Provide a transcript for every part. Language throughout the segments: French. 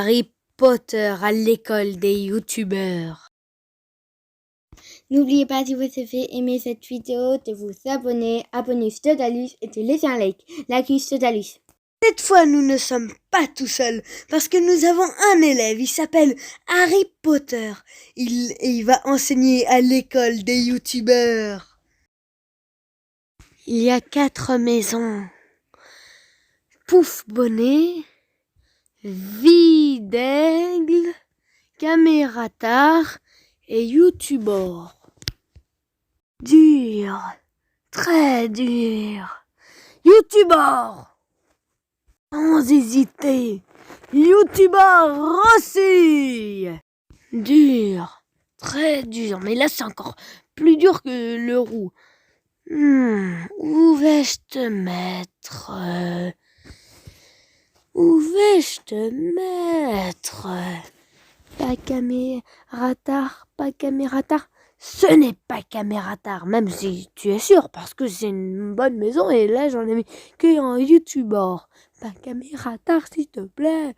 Harry Potter à l'école des youtubeurs. N'oubliez pas, si vous avez aimé cette vidéo, de vous abonner, Totalus et de laisser un like. Like Totalus. Cette fois, nous ne sommes pas tout seuls, parce que nous avons un élève, il s'appelle Harry Potter. Il va enseigner à l'école des youtubeurs. Il y a 4 maisons. Pouf Bonnet, Vie d'Aigle, Camératar et youtubeur. Dur, très dur. Youtubeur, sans hésiter. Youtubeur aussi. Dur, très dur. Mais là, c'est encore plus dur que le roux. Où vais-je te mettre? Où vais-je te mettre? Pas camératar, pas camératar. Ce n'est pas camératar, même si tu es sûr, parce que c'est une bonne maison et là j'en ai mis que en youtubeur. Pas camératar, s'il te plaît.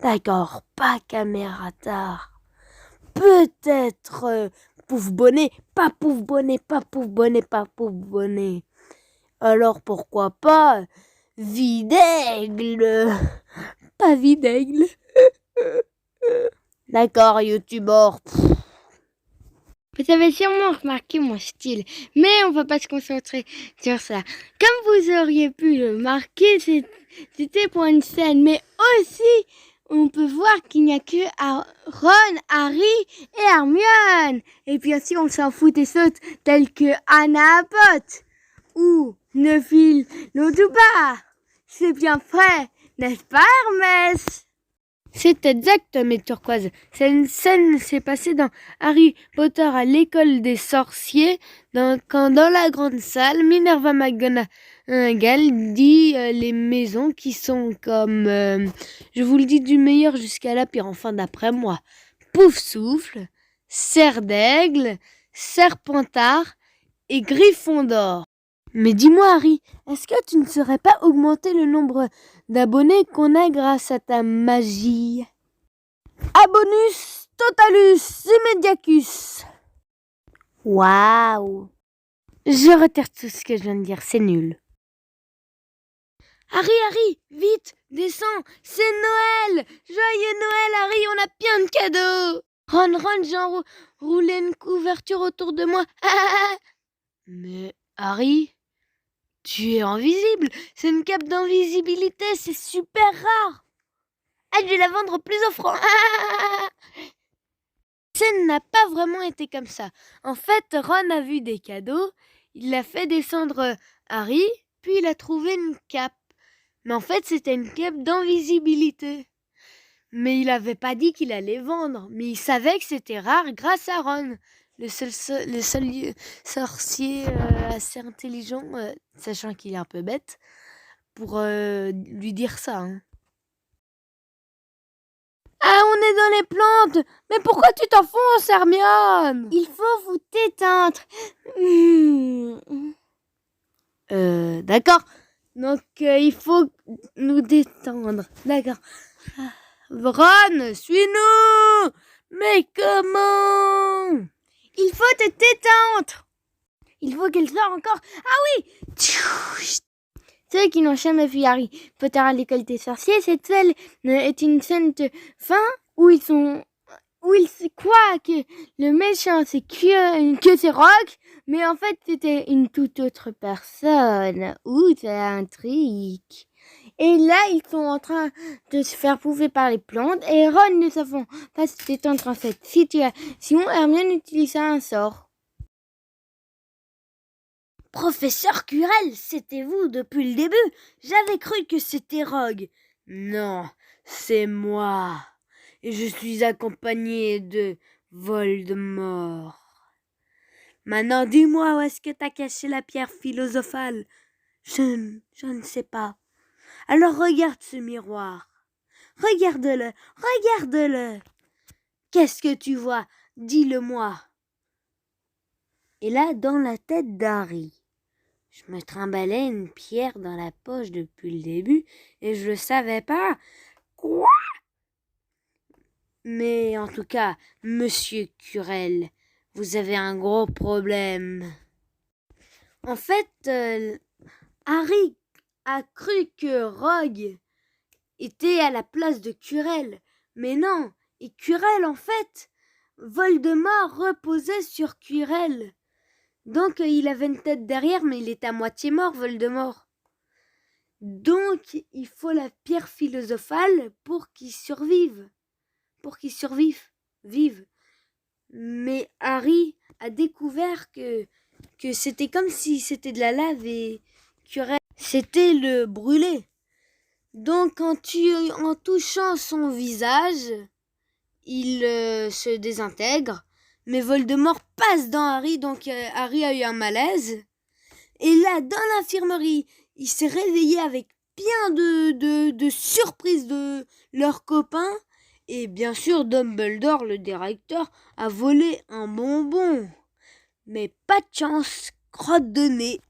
D'accord, pas camératar. Peut-être Pouf Bonnet, pas Pouf Bonnet, pas Pouf Bonnet, pas Pouf Bonnet. Alors pourquoi pas Vie d'Aigle? Pas Vie d'Aigle. D'accord, youtubeur. Vous avez sûrement remarqué mon style, mais on va pas se concentrer sur ça. Comme vous auriez pu le remarquer, c'était pour une scène, mais aussi on peut voir qu'il n'y a que Ron, Harry et Hermione. Et puis aussi on s'en fout des autres tels que Anna Abbott ou Neville Londuba. C'est bien vrai, n'est-ce pas Hermès? C'est exact, mes turquoises. Cette scène s'est passée dans Harry Potter à l'école des sorciers, quand dans la grande salle, Minerva McGonagall dit les maisons qui sont comme, je vous le dis du meilleur jusqu'à la pire, enfin d'après moi, Poufsouffle, Serre d'Aigle, Serpentard et Gryffondor. Mais dis-moi, Harry, est-ce que tu ne saurais pas augmenter le nombre d'abonnés qu'on a grâce à ta magie? Abonus totalus immediacus. Waouh! Je retire tout ce que je viens de dire, c'est nul. Harry, vite, descends, c'est Noël! Joyeux Noël, Harry, on a plein de cadeaux! Ron, j'ai enroulé une couverture autour de moi. Mais Harry, tu es invisible, c'est une cape d'invisibilité, c'est super rare. Je vais la vendre plus offrant. La scène n'a pas vraiment été comme ça. En fait, Ron a vu des cadeaux, il a fait descendre Harry, puis il a trouvé une cape. Mais en fait, c'était une cape d'invisibilité. Mais il n'avait pas dit qu'il allait vendre, mais il savait que c'était rare grâce à Ron. Le seul sorcier assez intelligent, sachant qu'il est un peu bête, pour lui dire ça. Hein. Ah, on est dans les plantes! Mais pourquoi tu t'enfonces, Hermione? Il faut vous détendre. D'accord. Donc, il faut nous détendre. D'accord. Ron, suis-nous! Mais comment? Il faut te détendre. Il faut qu'elle sorte encore. Ah oui! Ceux qui n'ont jamais vu Harry Potter à l'école des sorciers, cette scène est une scène de fin où ils croient que le méchant c'est que c'est Rogue, mais en fait c'était une toute autre personne. Ouh, c'est un trick. Et là, ils sont en train de se faire bouffer par les plantes et Ron ne savant pas se détendre dans cette situation, Hermione utilise un sort. Professeur Quirrell, c'était vous depuis le début. J'avais cru que c'était Rogue. Non, c'est moi. Et je suis accompagné de Voldemort. Maintenant, dis-moi où est-ce que t'as caché la pierre philosophale? Je ne sais pas. Alors regarde ce miroir. Regarde-le, regarde-le. Qu'est-ce que tu vois? Dis-le-moi. Et là, dans la tête d'Harry, je me trimballais une pierre dans la poche depuis le début et je le savais pas. Quoi? Mais en tout cas, Monsieur Quirrell, vous avez un gros problème. En fait, Harry a cru que Rogue était à la place de Quirrell. Mais non, et Quirrell, en fait, Voldemort reposait sur Quirrell. Donc il avait une tête derrière, mais il est à moitié mort, Voldemort. Donc il faut la pierre philosophale pour qu'il survive. Vive. Mais Harry a découvert que c'était comme si c'était de la lave et Quirrell, c'était le brûlé. Donc en touchant son visage, il se désintègre. Mais Voldemort passe dans Harry, donc Harry a eu un malaise. Et là, dans l'infirmerie, il s'est réveillé avec bien de surprises de leurs copains. Et bien sûr, Dumbledore, le directeur, a volé un bonbon. Mais pas de chance, crotte de nez.